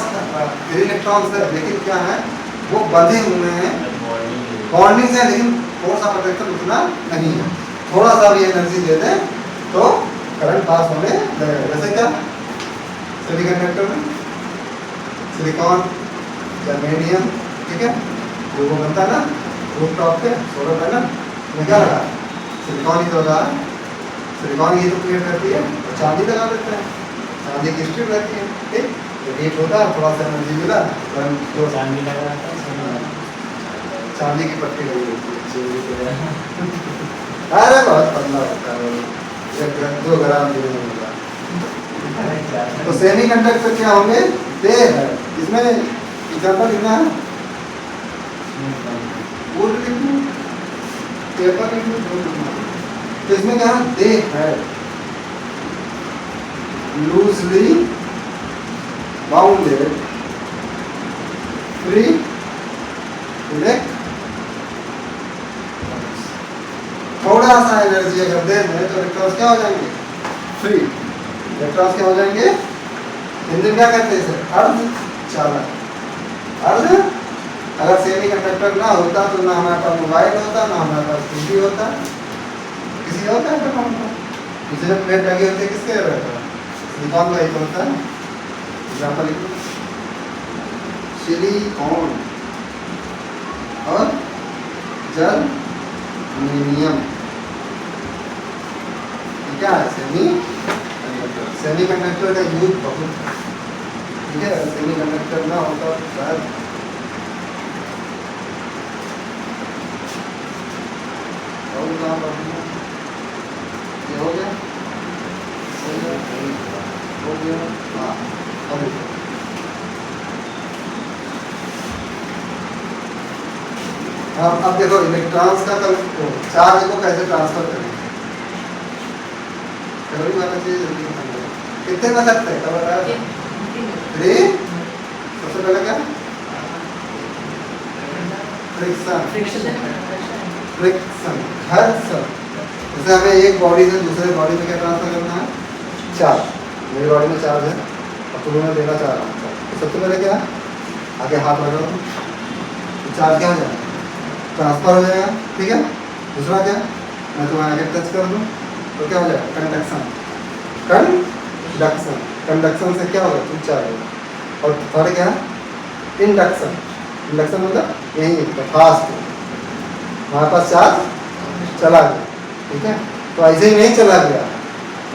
S1: फ्री इलेक्ट्रॉन्स है लेकिन क्या है वो बंधे हुए हैं बॉन्डिंग से, लेकिन फोर्स ऑफ अट्रैक्शन उतना नहीं है। थोड़ा सा भी एनर्जी दे दें तो करंट पास होने लगेगा। जैसे क्या सेमीकंडक्टर में सिलिकॉन, जर्मेनियम, ठीक है, जो वो बनता है ना रूफ टॉप पे सोलर पैनल में, क्या लगा? सिलिकॉन ही तो लगा, सिलिकॉन ही तो क्रिएट करती है। और चांदी लगा देते हैं, चांदी की स्ट्रिप रहती है, ठीक, हीट होता है, थोड़ा सा एनर्जी मिला, जो
S2: चांदी लगा था
S1: चांदी की पट्टी लगी होती है। अरे बहुत पतला होता है, 1-2 ग्राम भी नहीं होता। तो सेमीकंडक्टर क्या होंगे? दे है। इसमें एग्जाम्पल लिखना है, वुड लिखूं, पेपर लिखूं, तो इसमें क्या है? दे है लूजली बाउंडेड फ्री इलेक्ट्रॉन। थोड़ा सा एनर्जी अगर दे दें तो इलेक्ट्रॉन्स क्या हो जाएंगे? फ्री। इलेक्ट्रॉन्स क्या हो जाएंगे? हिंदी में क्या कहते हैं इसे? अर्धचालक। अर्ध, अगर सेमीकंडक्टर ना होता तो ना हमारे पास मोबाइल होता, ना हमारे पास टीवी होता, किसी और का काम होता। पीछे जो प्लेट लगी होती है किसके रहता है? सिलिकॉन का ही तो होता है। एग्जाम्पल लिखो, सिलिकॉन और जर्मेनियम क्या है? सेमीकंडक्टर। सेमीकंडक्टर का यूज बहुत है, ठीक है। सेमीकंडक्टर ना होता तो शायद और काम ये हो गया, हो गया, हाँ। अब देखो इलेक्ट्रॉन्स का चार्ज को कैसे ट्रांसफर करेंगे? जरूरी वाला चीज जल्दी बताना। कितने में सकते हैं? कब बताया? 3। सबसे पहले क्या? फ्रिक्शन, फ्रिक्शन, घर्षण। जैसे हमें एक बॉडी से दूसरे बॉडी में क्या ट्रांसफर करना है? चार्ज। मेरी बॉडी में चार्ज है और तुम्हें मैं देना चाह रहा हूँ, तो सबसे पहले क्या? आगे हाथ लगाओ, चार्ज क्या हो जाएगा? ट्रांसफर हो जाएगा, ठीक है। दूसरा क्या? मैं तुम्हें आगे टच कर दूँ तो क्या हो जाएगा? कंडक्शन। कंडक्शन, कंडक्शन से क्या होगा? तुम चार्ज होगा। और थर्ड क्या? इंडक्शन। इंडक्शन मतलब यही फास्ट, हमारे पास चार्ज चला गया, ठीक है। तो ऐसे ही नहीं चला गया,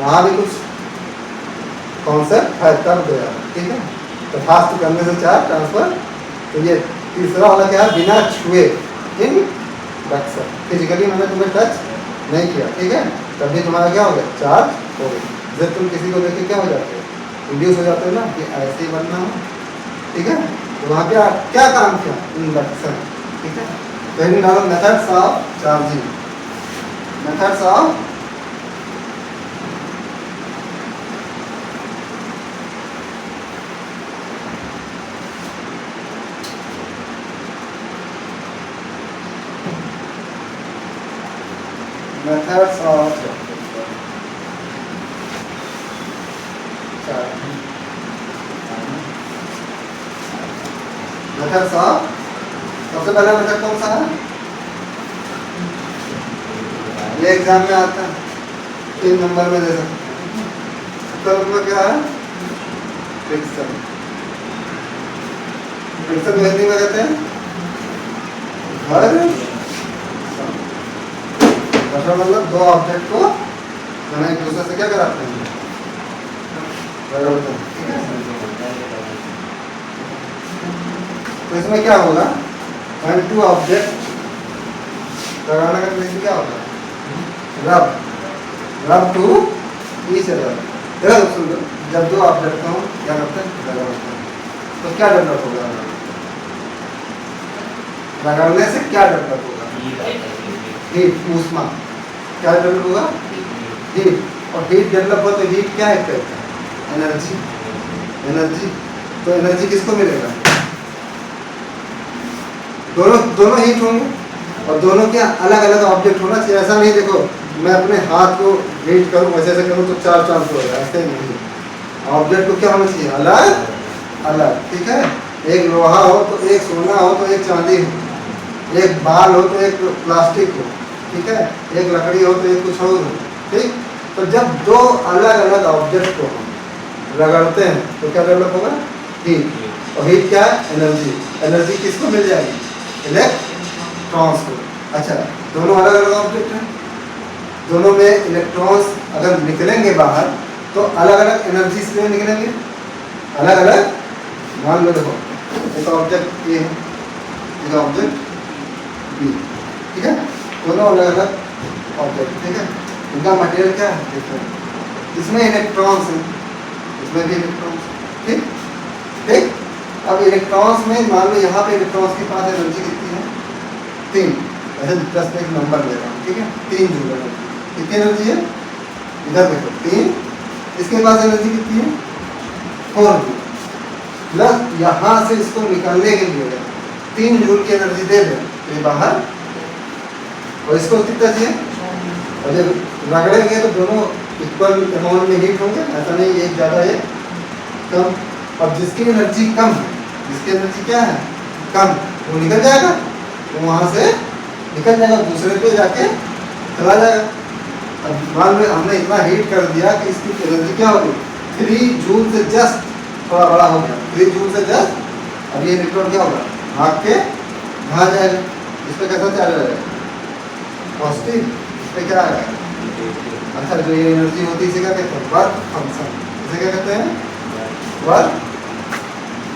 S1: वहाँ भी कुछ कॉन्सेप्ट है तब गया, ठीक है। तो फास्ट करने से चार्ज ट्रांसफर। तो ये तीसरा वाला क्या है? बिना छुए, इंडक्शन। फिजिकली मैंने तुम्हें टच नहीं किया, ठीक है, तभी तुम्हारा क्या हो गया? चार्ज हो गया। जब तुम किसी को देख के क्या हो जाते हो? इंड्यूस हो जाते हो ना कि ऐसे ही बनना हो, ठीक है। तो वहाँ क्या क्या काम किया? इंडक्शन, ठीक है। तो इन methods of charging, methods of methods of methods of, सबसे पहला मेथड कौन सा है? ये एग्जाम में आता है, 3 नंबर में दे सकते हैं। उत्तर में क्या है? फ्रिक्शन। फ्रिक्शन हिंदी में कहते हैं घर्षण। घर्षण मतलब दो ऑब्जेक्ट को मैंने एक दूसरे से क्या कराते हैं, रगड़ते हैं। ठीक है, तो इसमें क्या होगा, when two object, रगड़ने का मीनिंग क्या होता है? रब टू ईच अदर। देखो सुन लो, जब दो ऑब्जेक्ट को क्या करते हैं, रगड़ते हैं, तो क्या डेवलप होगा? रगड़ने से क्या डेवलप होगा? हीट, ऊष्मा। क्या डेवलप होगा? हीट। और हीट डेवलप हो तो हीट क्या है? एनर्जी। एनर्जी, तो एनर्जी किसको मिलेगा? दोनों हीट होंगे, और दोनों क्या अलग अलग ऑब्जेक्ट होना चाहिए। ऐसा नहीं देखो मैं अपने हाथ को हीट करूँ, वैसे ऐसे करूँ तो 4 चांस होगा, ऐसे नहीं। ऑब्जेक्ट को क्या होना चाहिए? अलग अलग। ठीक है, एक लोहा हो तो एक सोना हो तो एक चांदी हो, एक बाल हो तो एक प्लास्टिक हो, ठीक है, एक लकड़ी हो तो एक कुछ और हो। ठीक, तो जब दो अलग अलग ऑब्जेक्ट को हम रगड़ते हैं तो क्या डेवलप होगा? हीट। और हीट क्या है? एनर्जी। एनर्जी किसको मिल जाएगी? इलेक्ट्रॉन्स को। अच्छा, दोनों अलग अलग ऑब्जेक्ट हैं, दोनों में इलेक्ट्रॉन्स अगर निकलेंगे बाहर तो अलग अलग एनर्जी से निकलेंगे, अलग अलग। मान लो देखो, एक ऑब्जेक्ट ए है, एक ऑब्जेक्ट बी, ठीक है, दोनों अलग अलग ऑब्जेक्ट। ठीक है, इनका मटेरियल क्या है? डिफरेंट। इसमें इलेक्ट्रॉन्स हैं, इसमें भी इलेक्ट्रॉन्स। ठीक ठीक, अब इलेक्ट्रॉन्स में मान लो यहाँ पे इलेक्ट्रॉन्स के पास एनर्जी कितनी है? 3। ऐसे 10 में एक नंबर ले रहा हूँ, ठीक है, 3 जूल एनर्जी। कितनी एनर्जी है? इधर देखो 3, इसके पास एनर्जी कितनी है? 4 जूल। प्लस यहाँ से इसको निकालने के लिए 3 जूल की एनर्जी दे दें तो ये बाहर, और इसको कितना चाहिए? और जब रगड़ेंगे तो दोनों इक्वल अमाउंट में हीट होंगे, ऐसा नहीं एक ज़्यादा एक कम। अब जिसकी एनर्जी कम है, जिसकी एनर्जी क्या है? कम, वो निकल जाएगा, वो वहाँ से निकल जाएगा, दूसरे पे जाके चला जाएगा। अब मान लो हमने इतना हीट कर दिया कि इसकी एनर्जी क्या होगी? 3 जूल से जस्ट थोड़ा बड़ा हो गया, 3 जूल से जस्ट। अब ये इलेक्ट्रॉन क्या होगा? भाग के बाहर जाएगा। इस पर कैसा चला जाएगा? पॉजिटिव। इस पर क्या आएगा? अच्छा, जो ये एनर्जी होती है इसे क्या कहते हैं? Work function. इसे क्या कहते हैं? Work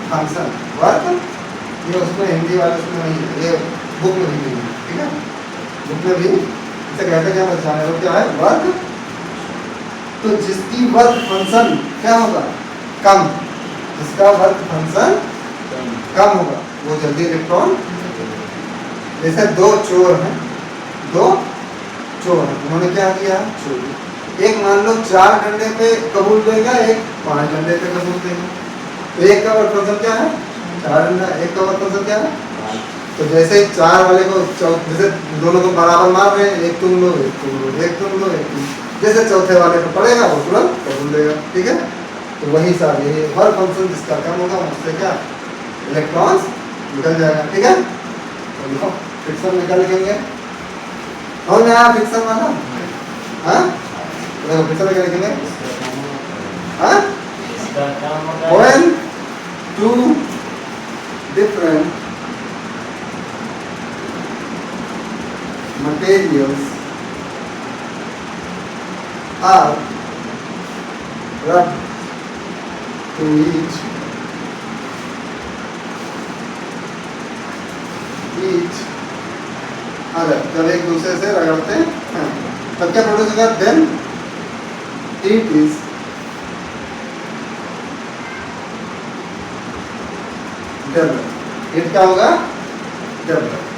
S1: function. वर्क, ये उसमें हिंदी वाले उसमें नहीं है, ये बुक में भी नहीं है। ठीक है, बुक में भी इसे कहते क्या पहचाने वो क्या है? वर्क। तो जिसकी वर्क फंक्शन क्या होगा? कम, जिसका वर्क फंक्शन कम होगा वो जल्दी इलेक्ट्रॉन। जैसे दो चोर हैं, उन्होंने क्या किया? चोरी। एक मान लो 4 डंडे पे कबूल देगा, एक 5 डंडे पे कबूल देगा, तो एक का वर्क फंक्शन क्या है? 4 डंडा। एक का वर्क फंक्शन क्या है? तो जैसे 4 वाले को जैसे दोनों को बराबर मार रहे हैं, एक तुम लो, एक तुम लो, एक तुम लो, एक तुम, जैसे चौथे वाले को पड़ेगा वो तुरंत कबूल देगा। ठीक है, तो वही साथ ये वर्क फंक्शन जिसका कम होगा उससे क्या? इलेक्ट्रॉन्स निकल जाएगा। ठीक है, तो देखो फ्रिक्शन निकल लिखेंगे और यहाँ फ्रिक्शन वाला, हाँ देखो फ्रिक्शन निकल लिखेंगे, हाँ, when two different materials are rubbed to each other, जब एक दूसरे से रगड़ते हैं तब क्या प्रोड्यूस होगा? then heat is developed। Heat क्या होगा? developed।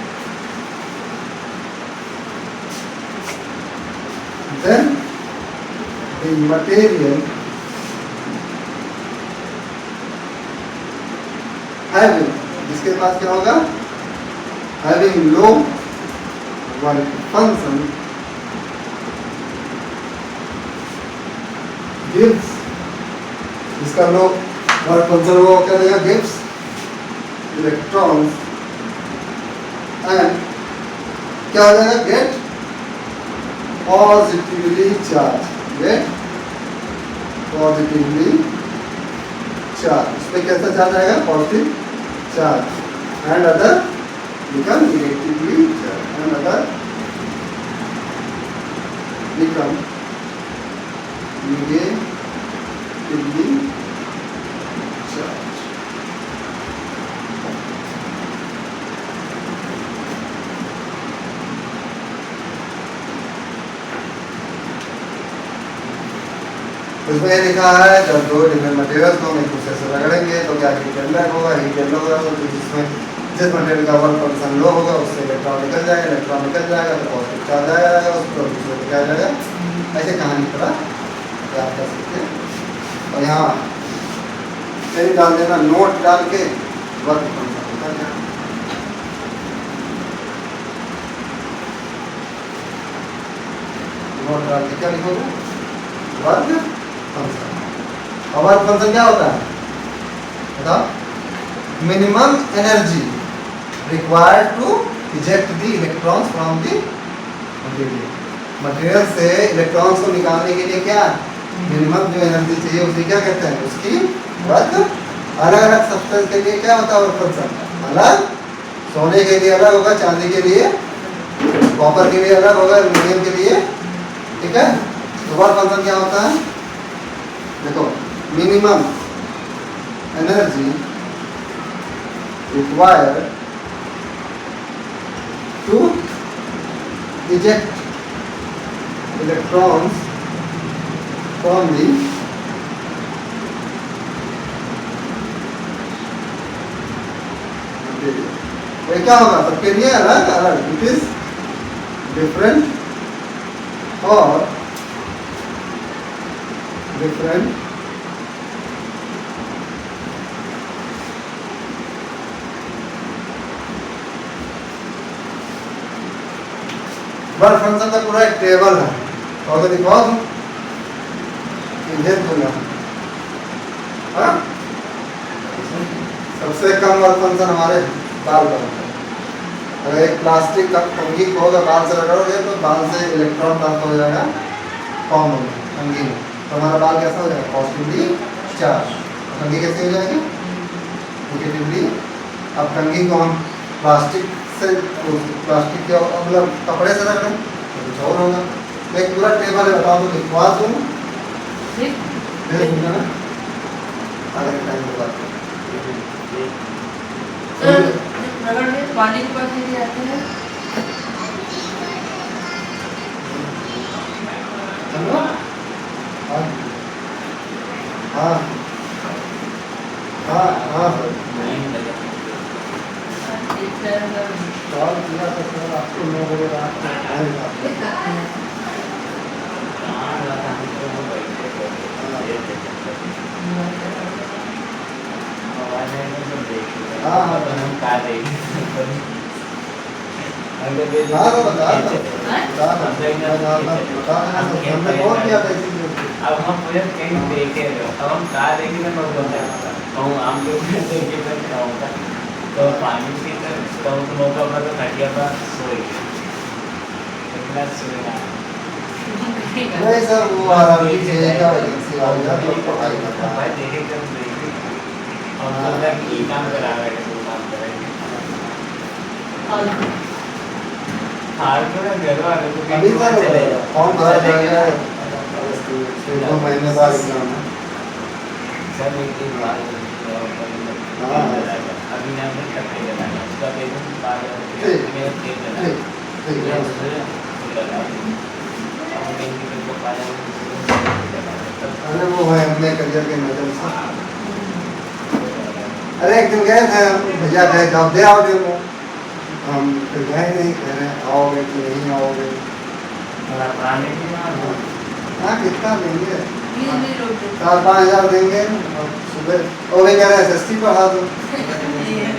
S1: then the material having, जिसके पास क्या होगा? having low work function gives, इसका लो वर्क फंक्शन वो क्या देगा, गिव्स इलेक्ट्रॉन्स एंड क्या हो जाएगा, get positively charge, get positively charge, उस पर कैसा चार्ज आएगा, positive charge, and other become negatively charge, and other become negatively charge. इसमें ये लिखा है जब दो डिफरेंट मटेरियल्स को हम एक दूसरे से रगड़ेंगे तो क्या हीट जनरेट होगा, हीट जनरेट होगा तो जिसमें जिस मटेरियल का वर्क फंक्शन लो होगा उससे इलेक्ट्रॉन निकल जाएगा तो पॉजिटिव चार्ज आएगा, उस पर दूसरे पे क्या आ जाएगा, ऐसे कहानी थोड़ा याद कर सकते हैं। और यहाँ कहीं डाल देना, नोट डाल के वर्क फंक्शन निकल जाएगा। नोट डाल के क्या लिखोगे, वर्क फंक्शन। और वर्क फंक्शन क्या होता है बताओ, minimum energy required to eject the electrons from the material, material से इलेक्ट्रॉन्स को निकालने के लिए क्या मिनिमम जो एनर्जी चाहिए उसे क्या कहते हैं, उसकी वर्क। अलग अलग सब्सटेंस के लिए क्या होता है वर्क फंक्शन, अलग, सोने के लिए अलग होगा, चांदी के लिए, कॉपर के लिए अलग होगा, एल्यूमिनियम के लिए, ठीक है। तो वर्क फंक्शन क्या होता है, देखो minimum energy required to eject electrons from the ये क्या होगा, सबके लिए अलग अलग, इट इज डिफरेंट और डिफरेंट वर्क फंक्शन का पूरा एक टेबल है, और तो दिखाओ तुम हाँ? सबसे कम वर्क फंक्शन हमारे बाल का होता है। अगर एक प्लास्टिक का कंघी को अगर बाल से रगड़ोगे तो बाल से इलेक्ट्रॉन ट्रांसफर हो जाएगा, कम हो जाएगा कंघी में, तो हमारा बाल कैसा हो जाएगा, पॉजिटिवली चार्ज। कंघी कैसे हो जाएगी, नेगेटिवली। अब कंघी को हम प्लास्टिक से, प्लास्टिक के मतलब कपड़े से रख लें तो कुछ और होगा। तो एक पूरा टेबल है, बताओ तो लिखवा दूँ ना आगे टाइम के बाद।
S3: रगड़ में पानी के पास नहीं जाते हैं,
S1: चलो हाँ हाँ हाँ हाँ सवाल किया तो सर आपको 9 बजे रात को हाँ हाँ
S2: अब हम मुझे कहीं देखे अब हम कहा देखे मैं कहूँ आम के ऊपर देखे तो क्या होगा, तो पानी पी तो मौका पर तो खटिया पर सोई इतना सोएगा
S1: नहीं सर, वो आरामी का वैकेंसी आ गया तो पढ़ाई करता है।
S2: भाई देखे कब देखे और मतलब की काम करा रहे हैं, वो काम करेंगे हार को ना घर वाले को
S1: अभी सर फॉर्म भरा जाएगा 2 महीने बाद एग्जाम है।
S2: सर एक बार अभी ना मैं करके लगाया उसका पेमेंट बाद में ठीक है
S1: अरे वो है अपने करियर के नजर से। अरे एक दिन गए थे भैया, गए जॉब दे आओ डेमो, हम फिर गए नहीं, कह रहे आओगे कि नहीं आओगे। हाँ कितना देंगे, 4-5 हज़ार देंगे और सुबह और वे कह रहे SST पढ़ा दो,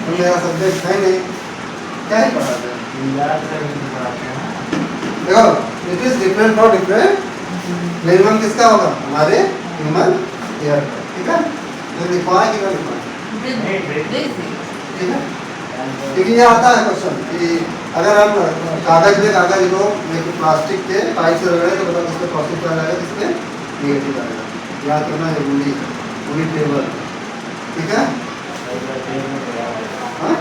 S1: मेरा सब्जेक्ट है नहीं, क्या ही पढ़ा दो। देखो it is different for different. Minimum किसका होगा, हमारे ह्यूमन एयर, ठीक है। तो लिखवाएं कि ना लिखवाएं, ठीक है। क्योंकि ये आता है क्वेश्चन कि अगर हम कागज को एक प्लास्टिक के पाइप से रगड़े तो मतलब उसमें पॉजिटिव चार्ज आएगा, इसमें नेगेटिव आएगा। याद करना जरूरी है, पूरी टेबल, ठीक है। हाँ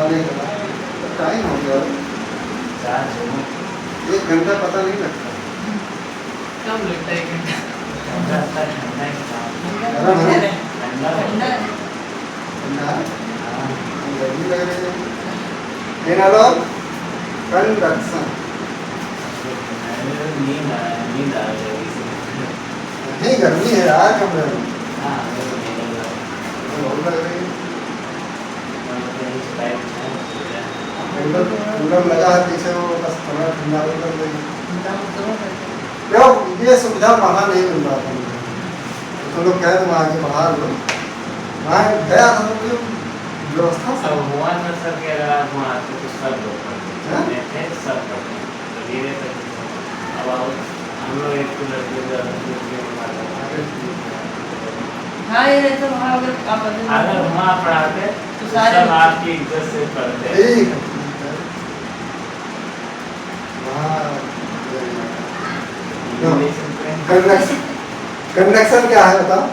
S1: नहीं पता, टाइम हो गया, 1 घंटा पता नहीं लगता।
S3: कम लगता है 1 घंटा।
S1: गर्मी लग रही है। एनालॉग कंडक्शन, नहीं गर्मी है यार कमरे में, बहुत लग रही है। कूलर लगा है पीछे, वो बस थोड़ा ठंडा कर देगी। देखो ये सुविधा वहाँ नहीं मिल रहा था मुझे, तो लोग कह रहे वहाँ के बाहर लो, वहाँ गया था तो मुझे व्यवस्था सब
S2: हुआ ना सर कि अगर आप वहाँ आते तो सब लोग करते थे, सब करते तो धीरे तक अब हम लोग एक कूलर
S3: हाँ ये रहता वहाँ,
S2: अगर वहाँ पढ़ाते तो सारे आपकी इज्जत से पढ़ते।
S1: ठीक है वहाँ कंडक्शन क्या है बताओ?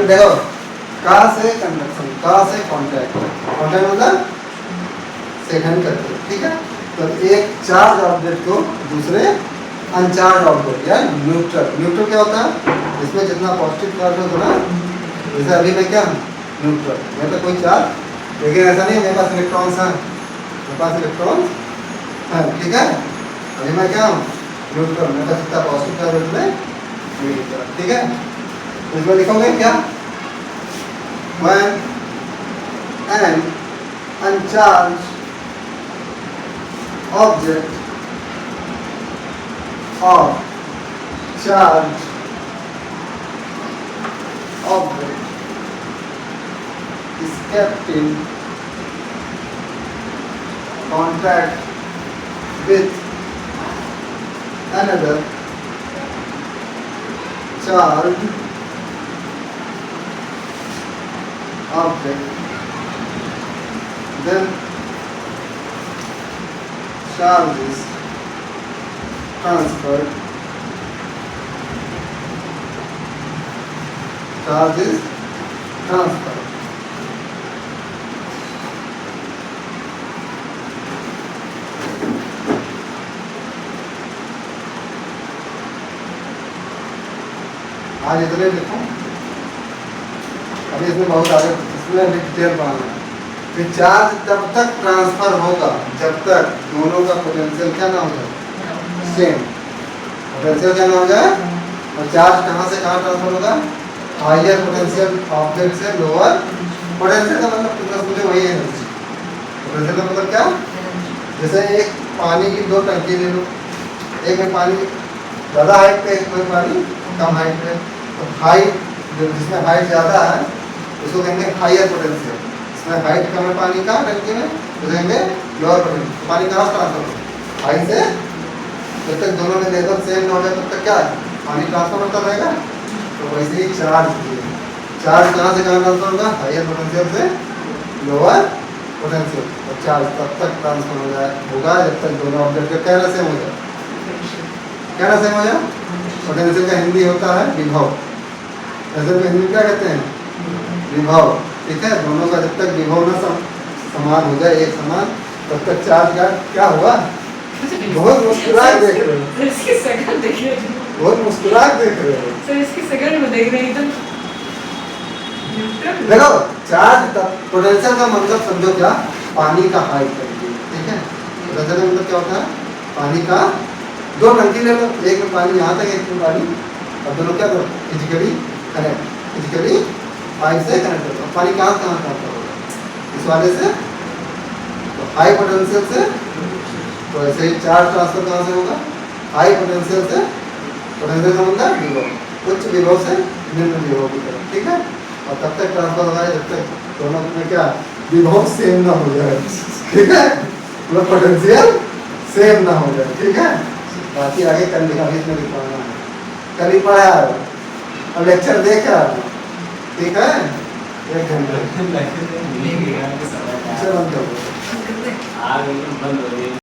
S1: देखो का से कंडक्शन, का से कांटेक्ट, कांटेक्ट मतलब सेकंड करते, ठीक है। तो एक चार्ज ऑब्जेक्ट को दूसरे अनचार्ज ऑब्जेक्ट या न्यूट्रल, न्यूट्रल क्या होता है? इसमें जितना पॉजिटिव चार्ज होता है, जैसे अभी मैं क्या न्यूट्रल, मेरे पे कोई चार्ज, लेकिन ऐसा नहीं मेरे पास इलेक्ट्रॉन्स हैं, मेरे पास इलेक्ट्रॉन्स हैं, ठीक है। अभी मैं क्या हूँ न्यूट्रल, मेरे पास जितना पॉजिटिव चार्ज होता है, ठीक है। तो इसमें लिखोगे क्या? When an uncharged object or charged object is kept in contact with another charged object, then charge is transferred. Charge is transferred. आज इतने लिखो, अभी इसमें बहुत आगे इसमें डिटेल पढ़ाना है। कि चार्ज तब तक ट्रांसफर होगा जब तक दोनों का पोटेंशियल क्या ना हो जाए, सेम पोटेंशियल क्या ना हो जाए। और चार्ज कहाँ से कहाँ ट्रांसफर होगा? हायर पोटेंशियल ऑब्जेक्ट से लोअर पोटेंशियल का मतलब तुमने मुझे वही है। पोटेंशियल का मतलब क्या? जैसे एक पानी की 2 टंकी ले लो, एक में पानी ज़्यादा हाइट पे, एक में पानी कम हाइट पे। तो हाइट जिसमें हाइट ज़्यादा है उसको कहेंगे हायर पोटेंशियल, इसमें हाइट कम है पानी का टंकी में तो कहेंगे लोअर पोटेंशियल। तो पानी कहाँ से ट्रांसफर होगा? हाइट से। जब तक दोनों में लेवल सेम ना हो जाए तब तक क्या है पानी ट्रांसफर होता रहेगा। तो वैसे ही चार्ज कहाँ से कहाँ ट्रांसफर होगा? हायर पोटेंशियल से लोअर पोटेंशियल। और चार्ज तब तक ट्रांसफर होगा जब तक दोनों ऑब्जेक्ट का कहना सेम हो जाए। कहना सेम हो जाए। पोटेंशियल का हिंदी होता है विभव, ऐसे में हिंदी क्या कहते हैं? विभव, ठीक है। दोनों का जब तक विभव न समान हो जाए, एक समान, तब तक चार्ज का क्या हुआ? बहुत मुस्कुरा देख रहे हो,
S3: इसकी सेकंड देख रहे हो,
S1: बहुत मुस्कुरा देख रहे हो
S3: सर इसकी सेकंड में देख रहे हैं एकदम।
S1: देखो चार्ज तब पोटेंशियल का मतलब समझो क्या? पानी का हाइट करके, ठीक है। पोटेंशियल का मतलब क्या होता है? पानी का 2 टंकी ले लो, एक में पानी यहाँ तक, एक में पानी, और दोनों क्या करो? फिजिकली कनेक्ट, फिजिकली पाइप से कनेक्ट करो। पानी कहाँ कहाँ ट्रांसफर होगा? इस वाले से तो हाई पोटेंशियल से, तो ऐसे ही चार्ज ट्रांसफर कहाँ से होगा? हाई पोटेंशियल से, पोटेंशियल का मतलब विभव, उच्च विभव से निम्न विभव की तरफ, ठीक है। और तब तक ट्रांसफर होगा जब तक दोनों में क्या विभव सेम ना हो जाए, ठीक है। मतलब पोटेंशियल सेम ना हो जाए, ठीक है। बाकी आगे कल लिखा इसमें लिखवाना है, कल ही पढ़ा और लेक्चर देखा, ठीक है। 1 घंटे
S2: नहीं समझ
S1: से बंद कर दो।
S3: करते हैं।
S2: आग एकदम बंद हो गई।